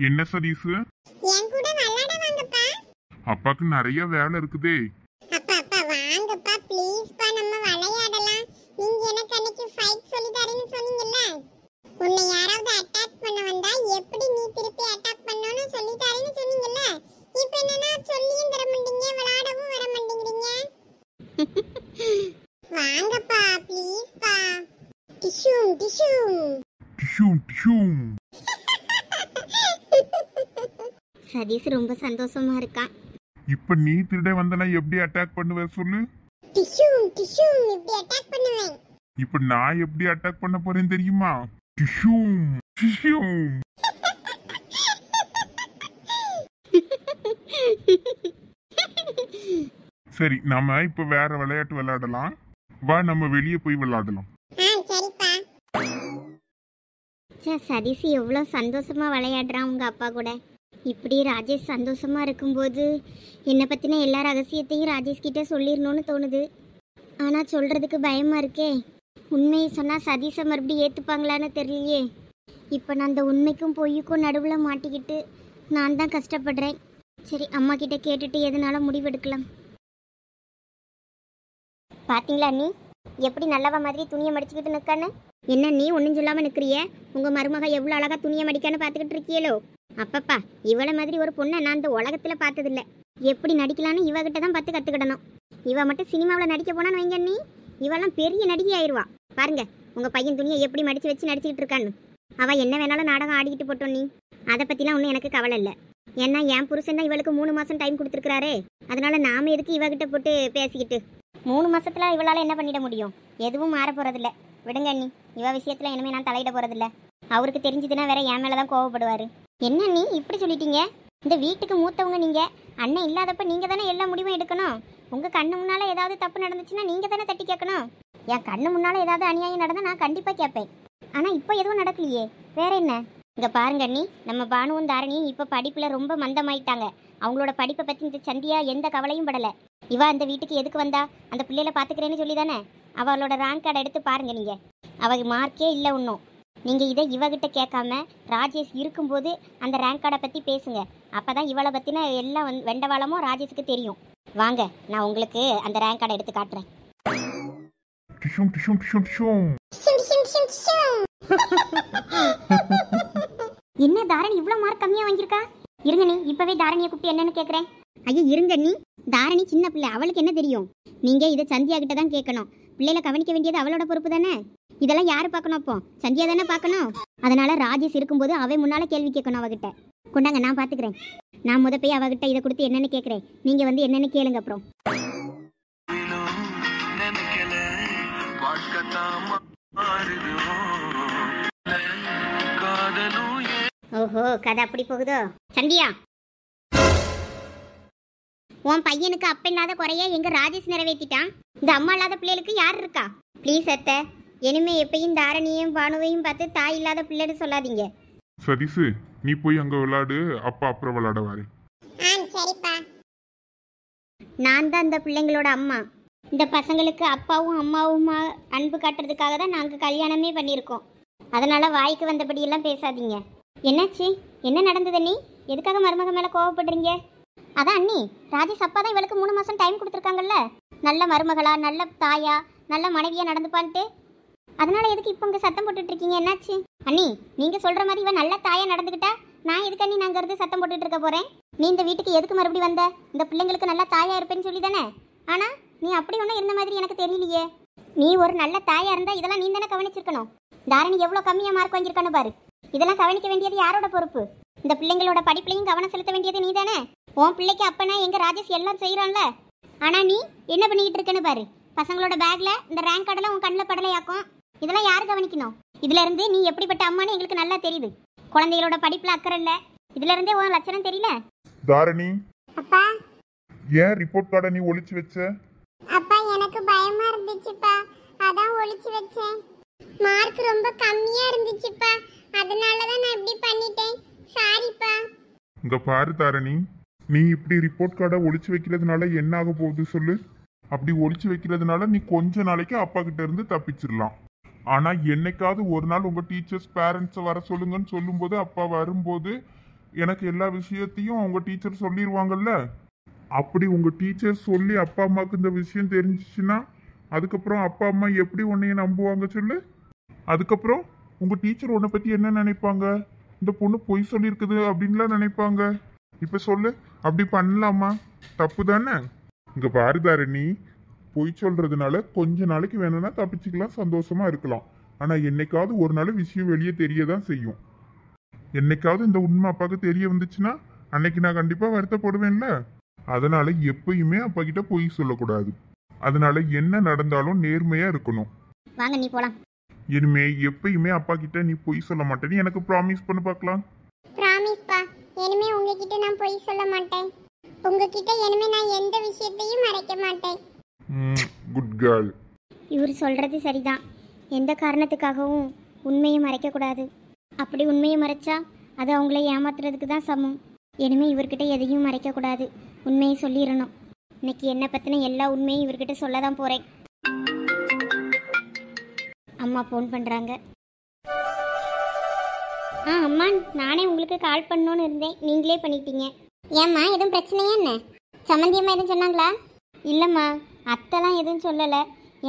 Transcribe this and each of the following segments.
என்ன சதீஷ்? என் கூட விளையாட வாங்கப்பா. அப்பாக்கு நிறைய வேலை இருக்குதே. அப்பா அப்பா வாங்கப்பா ப்ளீஸ் பா, நம்ம விளையாடலாம். நீங்க எனக்கு அன்னைக்கு ஃபைட் சொல்லி தரேன்னு சொன்னீங்கல்ல, உன்னை யாராவது அட்டாக் பண்ண வந்தா எப்படி நீ திருப்பி அட்டாக் பண்ணனும் சொல்லி தரேன்னு சொன்னீங்கல்ல. இப்போ என்னன்னா சொல்லியும் தர மாட்டீங்க, விளையாடவும் வர மாட்டேங்கிறீங்க. வாங்கப்பா ப்ளீஸ் பா. டிஷூம் டிஷூம் டிஷூம் டிஷூம். சதீஷ் ரொம்ப சந்தோஷமா இருக்கான். இப்ப நீ திருட வந்தனா எப்படி அட்டாக் பண்ணுவ சொல்லு? டிஷூம் டிஷூம் இப்படி அட்டாக் பண்ணுவேன். இப்ப நான் எப்படி அட்டாக் பண்ண போறேன் தெரியுமா? டிஷூம் டிஷூம். சரி, நாம இப்ப வேற விளையாட்டு விளையாடலாம். வா, நம்ம வெளியே போய் விளையாடலாம். சரிப்பா. சதீஷ் எவ்வளோ சந்தோஷமா விளையாடுறான் உங்க அப்பா கூட. இப்படி ராஜேஷ் சந்தோஷமா இருக்கும்போது என்னை பத்தின எல்லா ரகசியத்தையும் ராஜேஷ் கிட்ட சொல்லிடணும்னு தோணுது. ஆனா சொல்றதுக்கு பயமா இருக்கே. உண்மையை சொன்னா சதீஷை மறுபடியும் ஏத்துப்பாங்களான்னு தெரியலையே. இப்போ நான் அந்த உண்மைக்கும் பொய்யுக்கும் நடுவில் மாட்டிக்கிட்டு நான் தான் கஷ்டப்படுறேன். சரி, அம்மா கிட்ட கேட்டுட்டு எதனால முடிவெடுக்கலாம். பாத்தீங்களா நீ எப்படி நல்லவ மாதிரி துணியை மடிச்சுக்கிட்டு நிற்கான்னு? என்ன நீ ஒன்றும் சொல்லாமல் நிற்கிறிய? உங்கள் மருமக எவ்வளோ அழகாக துணியை மடிக்கான்னு பார்த்துக்கிட்டு இருக்கியலோ. அப்பப்பா, இவளை மாதிரி ஒரு பொண்ணை நான் இந்த உலகத்தில் பார்த்ததில்ல. எப்படி நடிக்கலான்னு இவகிட்ட தான் பார்த்து கற்றுக்கிடணும். இவ மட்டும் சினிமாவில் நடிக்க போனான்னு வைங்க நீ, இவெல்லாம் பெரிய நடிகை ஆயிடுவா. பாருங்க உங்கள் பையன் துணியை எப்படி மடித்து வச்சு நடிச்சுக்கிட்டு இருக்கான்னு. அவள் என்ன வேணாலும் நாடகம் ஆடிக்கிட்டு போட்டோம். நீ அதை பற்றிலாம் ஒன்றும் எனக்கு கவலை இல்லை. ஏன்னா என் புருஷன் தான் இவளுக்கு 3 மாதம் டைம் கொடுத்துருக்குறாரே. அதனால நாம எதுக்கு இவகிட்ட போட்டு பேசிக்கிட்டு? 3 மாசத்துல இவளால் என்ன பண்ணிட முடியும்? எதுவும் மாற போகிறதில்ல. விடுங்க அண்ணி, இவ விஷயத்தில் இனிமேல் நான் தலையிட போகிறதில்ல. அவருக்கு தெரிஞ்சதுன்னா வேற என் மேலே தான் கோவப்படுவார். என்ன நீ இப்படி சொல்லிட்டீங்க? இந்த வீட்டுக்கு மூத்தவங்க நீங்கள். அண்ணன் இல்லாதப்ப நீங்கள் தானே எல்லா முடிவும் எடுக்கணும். உங்கள் கண்ணு முன்னால் ஏதாவது தப்பு நடந்துச்சுன்னா நீங்கள் தானே தட்டி கேட்கணும். என் கண்ணு முன்னால் ஏதாவது அநியாயம் நடந்தால் நான் கண்டிப்பாக கேட்பேன். ஆனால் இப்போ எதுவும் நடக்கலையே, வேற என்ன? இங்கே பாருங்க அண்ணி, நம்ம பானுவும் தாரணியும் இப்போ படிப்பில் ரொம்ப மந்தமாயிட்டாங்க. அவங்களோட படிப்பை பற்றி இந்த சந்தியா எந்த கவலையும் படலை. இவா அந்த வீட்டுக்கு எதுக்கு வந்தா? அந்த பிள்ளைகளை பார்த்துக்கிறேன்னு சொல்லி தானே. அவளோட ரேங்க் கார்டை எடுத்து பாருங்க. நீங்கள் அவள் மார்க்கே இல்லை ஒன்றும். நீங்கள் இதை இவகிட்ட கேட்காம ராஜேஷ் இருக்கும்போது அந்த ரேங்க் கார்டை பற்றி பேசுங்க. அப்போ தான் இவளை பற்றின எல்லாம் வெண்டவாளமும் ராஜேஷுக்கு தெரியும். வாங்க, நான் உங்களுக்கு அந்த ரேங்க் கார்டை எடுத்து காட்டுறேன். டிஷூம் டிஷூம் டிஷூம் டிஷூம். என்ன தாரணி இவ்வளோ மார்க் கம்மியாக வாங்கியிருக்கா? இருங்க நீ, இப்போவே தாரணியை கூப்பிட்டு என்னன்னு கேட்குறேன். ஐயோ இருங்க நீ, தாரணி சின்ன பிள்ளை, அவளுக்கு என்ன தெரியும்? நீங்கள் இதை சந்தியா கிட்ட தான் கேட்கணும். பிள்ளைகளை கவனிக்க வேண்டியது அவளோட பொறுப்பு தானே. இதெல்லாம் யார் பார்க்கணும்? அப்போ சந்தியா தானே பார்க்கணும். அதனால ராஜேஷ் இருக்கும்போது அவன் முன்னால் கேள்வி கேட்கணும் அவகிட்ட. கொண்டாங்க, நான் பார்த்துக்கிறேன். நான் முத போய் அவகிட்ட இதை கொடுத்து என்னன்னு கேட்குறேன். நீங்கள் வந்து என்னன்னு கேளுங்க. அப்புறம் ஓஹோ, கதை அப்படி போகுதோ? சந்தியா, உன் பையனுக்கு அப்ப இல்லாத குறைய எங்க ராஜேஷ் நிறைவேற்றிட்டான். இந்த அம்மா இல்லாத பிள்ளைகளுக்கு யார் இருக்கா? ப்ளீஸ் அத்தை, இனிமே எப்பயும் தாரணியையும் பானுவையும் பார்த்து தாய் இல்லாத பிள்ளைன்னு சொல்லாதீங்க. சதீஷ், நீ போய் அங்க விளையாடு. அப்பா அப்புறம் விளையாட வாரு. சரிப்பா. நான் தான் இந்த பிள்ளைங்களோட அம்மா. இந்த பசங்களுக்கு அப்பாவும் அம்மாவுமா அன்பு காட்டுறதுக்காக தான் நாங்கள் கல்யாணமே பண்ணியிருக்கோம். அதனால வாய்க்கு வந்தபடியெல்லாம் பேசாதீங்க. என்னாச்சு? என்ன நடந்தது? நீ எதுக்காக மருமக மேலே கோவப்படுறீங்க? அதான் அண்ணி, ராஜேஷ் அப்பா தான் இவளுக்கு 3 மாதம் டைம் கொடுத்துருக்காங்கல்ல. நல்ல மருமகளா, நல்ல தாயா, நல்ல மனைவியா நடந்துப்பான்ட்டு. அதனால எதுக்கு இப்போ இங்கே சத்தம் போட்டுட்டு இருக்கீங்க? என்னாச்சு அண்ணி? நீங்கள் சொல்கிற மாதிரி இவன் நல்ல தாயா நடந்துக்கிட்டா நான் எதுக்கு அண்ணி நாங்கள் இருந்து சத்தம் போட்டுட்டு இருக்க போகிறேன்? நீ இந்த வீட்டுக்கு எதுக்கு மறுபடியும் வந்த? இந்த பிள்ளைங்களுக்கு நல்லா தாயா இருப்பேன்னு சொல்லி தானே. ஆனால் நீ அப்படி ஒன்றும் இருந்த மாதிரி எனக்கு தெரியலையே. நீ ஒரு நல்ல தாயா இருந்தால் இதெல்லாம் நீ தானே கவனிச்சிருக்கணும். தாரணி எவ்வளோ கம்மியாக மார்க் வாங்கியிருக்கான்னு பாரு. இதெல்லாம் கவனிக்க வேண்டியது யாரோட பொறுப்பு? இந்த பிள்ளைங்களோட படிப்புலையும் கவனம் செலுத்த வேண்டியது நீ தானே. உன் பிள்ளைக்கு அப்பனா எங்கள் ராஜேஷ் எல்லாம் செய்கிறான்ல. ஆனால் நீ என்ன பண்ணிக்கிட்டு இருக்கேன்னு பாரு. பசங்களோட பேக்கில் இந்த ரேங்க் கார்டெல்லாம் உன் கண்ணில் படலையாக்கும். இதெல்லாம் யார் கவனிக்கணும்? இதுலேருந்து நீ எப்படிப்பட்ட அம்மானு எங்களுக்கு நல்லா தெரியுது. குழந்தைகளோட படிப்பில் அக்கறை இல்லை. இதுலேருந்தே உன் லட்சணம் தெரியல. தாரணி, அப்பா ஏன் ரிப்போர்ட் கார்டை நீ ஒளிச்சு வச்ச? அப்பா எனக்கு பயமா இருந்துச்சுப்பா, அதான் ஒளிச்சு வச்சேன். மார்க் ரொம்ப கம்மியா இருந்துச்சுப்பா, அதனால தான் நான் இப்படி பண்ணிட்டேன். சாரிப்பா. இங்க பாரு தாரணி, நீ இப்படி ரிப்போர்ட் கார்டை ஒளிச்சு வைக்கிறதுனால என்ன ஆக போகுது சொல்லு? அப்படி ஒளிச்சு வைக்கிறதுனால நீ கொஞ்ச நாளைக்கு அப்பா கிட்ட இருந்து தப்பிச்சிடலாம். ஆனா என்னைக்காவது ஒரு நாள் உங்க டீச்சர்ஸ் பேரண்ட்ஸை வர சொல்லுங்கன்னு சொல்லும்போது அப்பா வரும்போது எனக்கு எல்லா விஷயத்தையும் உங்க டீச்சர் சொல்லிடுவாங்கல்ல. அப்படி உங்க டீச்சர் சொல்லி அப்பா அம்மாவுக்கு இந்த விஷயம் தெரிஞ்சிச்சுன்னா அதுக்கப்புறம் அப்பா அம்மா எப்படி உன்னைய நம்புவாங்க சொல்லு? அதுக்கப்புறம் உங்க டீச்சர் உன்னை பத்தி என்ன நினைப்பாங்க? இந்த பொண்ணு பொய் சொல்லியிருக்குது அப்படின்லாம் நினைப்பாங்க. இப்ப சொல்லு, அப்படி பண்ணலாமா? தப்பு தானே? இங்க பாரு தாரணி, பொய் சொல்றதுனால கொஞ்ச நாளைக்கு வேணும்னா தப்பிச்சுக்கலாம், சந்தோஷமா இருக்கலாம். ஆனா என்னைக்காவது ஒரு நாள் விஷயம் வெளியே தெரியதான் செய்யும். என்னைக்காவது இந்த உண்மை அப்பாவுக்கு தெரிய வந்துச்சுன்னா அன்னைக்கு நான் கண்டிப்பா வருத்தப்படுவேன்ல. அதனால எப்பயுமே அப்பா கிட்ட பொய் சொல்லக்கூடாது. அதனால என்ன நடந்தாலும் நேர்மையா இருக்கணும். வாங்க நீ போலாம். இனிமே எப்பயுமே அப்பா கிட்ட நீ பொய் சொல்ல மாட்டேன்னு எனக்கு ப்ராமிஸ் பண்ணி பார்க்கலாம். ப்ராமிஸ் பா, இனிமே உங்ககிட்ட நான் பொய் சொல்ல மாட்டேன். உங்ககிட்ட இனிமே நான் எந்த விஷயத்தையும் மறைக்க மாட்டேன். Good girl. இவர் சொல்கிறது சரிதான். எந்த காரணத்துக்காகவும் உண்மையை மறைக்கக்கூடாது. அப்படி உண்மையை மறைச்சா அது அவங்கள ஏமாத்துறதுக்கு தான் சமம். இனிமேல் இவர்கிட்ட எதையும் மறைக்கக்கூடாது, உண்மையை சொல்லிடணும். இன்னைக்கு என்னை பற்றின எல்லா உண்மையும் இவர்கிட்ட சொல்ல தான் போகிறேன். அம்மா ஃபோன் பண்ணுறாங்க. அம்மா, நானே உங்களுக்கு கால் பண்ணணுன்னு இருந்தேன், நீங்களே பண்ணிட்டீங்க. ஏம்மா, எதுவும் பிரச்சனையா என்ன? சம்மந்தியம்மா எதுவும் சொன்னாங்களா? இல்லைம்மா, அத்தைலாம் எதுவும் சொல்லலை.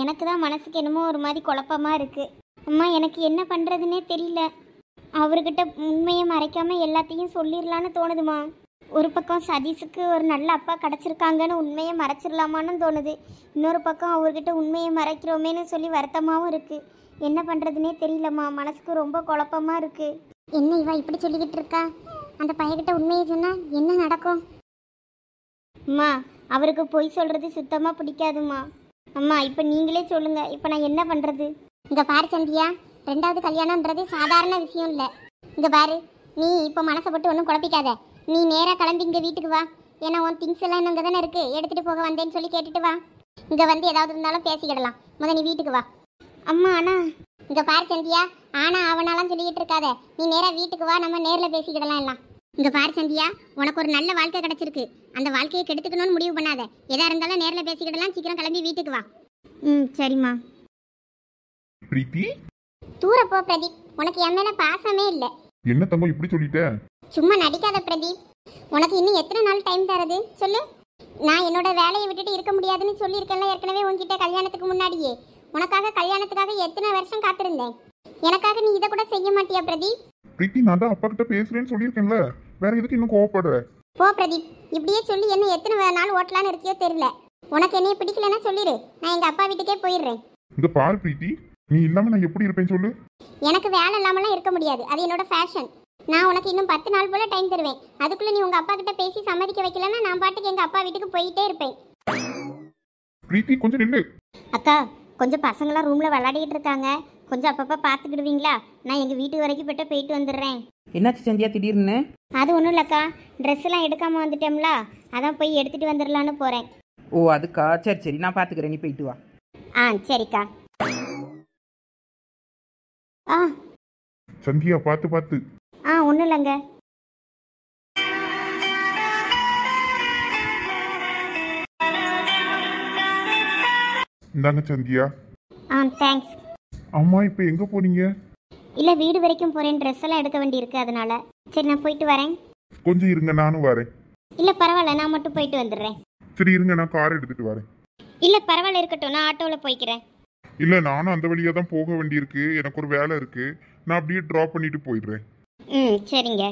எனக்கு தான் மனசுக்கு என்னமோ ஒரு மாதிரி குழப்பமாக இருக்குது. அம்மா, எனக்கு என்ன பண்ணுறதுன்னே தெரியல. அவர்கிட்ட உண்மையை மறைக்காமல் எல்லாத்தையும் சொல்லிடலான்னு தோணுதுமா. ஒரு பக்கம் சதீஷுக்கு ஒரு நல்ல அப்பா கிடச்சிருக்காங்கன்னு உண்மையை மறைச்சிடலாமான்னு தோணுது. இன்னொரு பக்கம் அவர்கிட்ட உண்மையை மறைக்கிறோமேன்னு சொல்லி வருத்தமாகவும் இருக்குது. என்ன பண்ணுறதுனே தெரியலம்மா, மனசுக்கு ரொம்ப குழப்பமாக இருக்குது. என்ன இவா இப்படி சொல்லிக்கிட்டு இருக்கா? அந்த பையன்கிட்ட உண்மையை சொன்னால் என்ன நடக்கும்? அம்மா, அவருக்கு பொய் சொல்கிறது சுத்தமாக பிடிக்காதுமா. அம்மா, இப்போ நீங்களே சொல்லுங்கள், இப்போ நான் என்ன பண்ணுறது? இங்கே பாரு சந்தியா, 2வது கல்யாணம்ன்றது சாதாரண விஷயம் இல்லை. இங்கே பாரு, நீ இப்போ மனசை போட்டு ஒன்றும் குழப்பிக்காத. நீ நேராக கிளம்பி இங்கே வீட்டுக்கு வா. ஏன்னா உன் திங்ஸ் எல்லாம் இங்கே தானே இருக்குது, எடுத்துகிட்டு போக வந்தேன்னு சொல்லி கேட்டுட்டு வா. இங்கே வந்து ஏதாவது இருந்தாலும் பேசிக்கிடலாம். நீ வீட்டுக்கு வா. அம்மா, ஆனால் இங்கே பாரு சந்தியா, ஆனால் அவனாலாம் சொல்லிக்கிட்டு இருக்காத. நீ நேராக வீட்டுக்கு வா, நம்ம நேரில் பேசிக்கிடலாம் எல்லாம். இங்கே பாரு சந்தியா, உனக்கு ஒரு நல்ல வாழ்க்கை கிடச்சிருக்கு. அந்த வாழ்க்கையை கெடுத்துக்கணும்னு முடிவு பண்ணாத. எதாக இருந்தாலும் நேரில் பேசிக்கிடலாம். சீக்கிரம் கிளம்பி வீட்டுக்கு வா. சரிம்மா. பிரீத்தி, தூர போ பிரதீப், உனக்கு என் மேலே பாசமே இல்லை. என்ன தங்கம் இப்படி சொல்லிட்ட? சும்மா நடிக்காத பிரதீப். உனக்கு இன்னும் எத்தனை நாள் டைம் தரது சொல்லு? நான் என்னோட வேலையை விட்டுட்டு இருக்க முடியாதுன்னு சொல்லியிருக்கேன்ல ஏற்கனவே உன்கிட்ட கல்யாணத்துக்கு முன்னாடியே. உனக்காக கல்யாணத்துக்காக எத்தனை வருஷம் காத்திருந்தேன். எனக்காக நீ இதை கூட செய்ய மாட்டியா பிரதீப்? பிரீத்தி, நான் தான் அப்பா கிட்ட பேசுறேன்னு சொல்லியிருக்கேன்ல, வேற எதுக்கு இன்னும் கோவப்படுற? போ பிரதீப், இப்படியே சொல்லி என்ன எத்தனை நாள் ஓட்டலான்னு இருக்கியோ தெரியல. உனக்கு என்னைய பிடிக்கலன்னா சொல்லிடு, நான் எங்கள் அப்பா வீட்டுக்கே போயிடுறேன். இங்க பாரு பிரீத்தி, நீ இல்லாம நான் எப்படி இருப்பேன்னு சொல்லு. எனக்கு வேலை இல்லாமலாம் இருக்க முடியாது, அது என்னோட ஃபேஷன். நான் உனக்கு இன்னும் 10 நாள் போல டைம் தருவேன். அதுக்குள்ள நீ உங்க அப்பா கிட்ட பேசி சம்மதிக்க வைக்கலன்னா நான் பாட்டுக்கு எங்க அப்பா வீட்டுக்கு போயிட்டே இருப்பேன். பிரீத்தி, கொஞ்சம் நில்லு. அக்கா, கொஞ்சம் பசங்களாம் ரூமில் விளையாடிக்கிட்டு இருக்காங்க, கொஞ்சம் அப்பப்போ பார்த்துக்கிடுவீங்களா? நான் எங்கள் வீட்டு வரைக்கும் போயிட்டு வந்துடுறேன். என்னாச்சு சந்தியா திடீர்னு? அது ஒன்றும் இல்லைக்கா, ட்ரெஸ் எல்லாம் எடுக்காமல் வந்துட்டோம்ல, அதான் போய் எடுத்துகிட்டு வந்துடலான்னு போகிறேன். ஓ அதுக்கா? சரி சரி, நான் பார்த்துக்கிறேன், நீ போயிட்டு வா. சரிக்கா. சந்தியா, பார்த்து பார்த்து. ஒன்றும் இல்லைங்க. இந்தாங்க சந்தியா. தேங்க்ஸ். அம்மா, இப்போ எங்க போறீங்க? இல்லை, வீடு வரைக்கும் போகிறேன், ட்ரெஸ் எல்லாம் எடுக்க வேண்டியிருக்கு, அதனால. சரி, நான் போயிட்டு வரேன். கொஞ்சம் இருங்க, நானும் வரேன். இல்லை பரவாயில்ல, நான் மட்டும் போயிட்டு வந்துடுறேன். சரி இருங்க, நான் கார் எடுத்துட்டு வரேன். இல்லை பரவாயில்ல, இருக்கட்டும், நான் ஆட்டோவில் போய்க்கிறேன். இல்ல, நானும் அந்த வழியா தான் போக வேண்டியிருக்கு, எனக்கு ஒரு வேலை இருக்கு. நான் அப்படியே டிராப் பண்ணிட்டு போயிடுறேன். சரிங்க.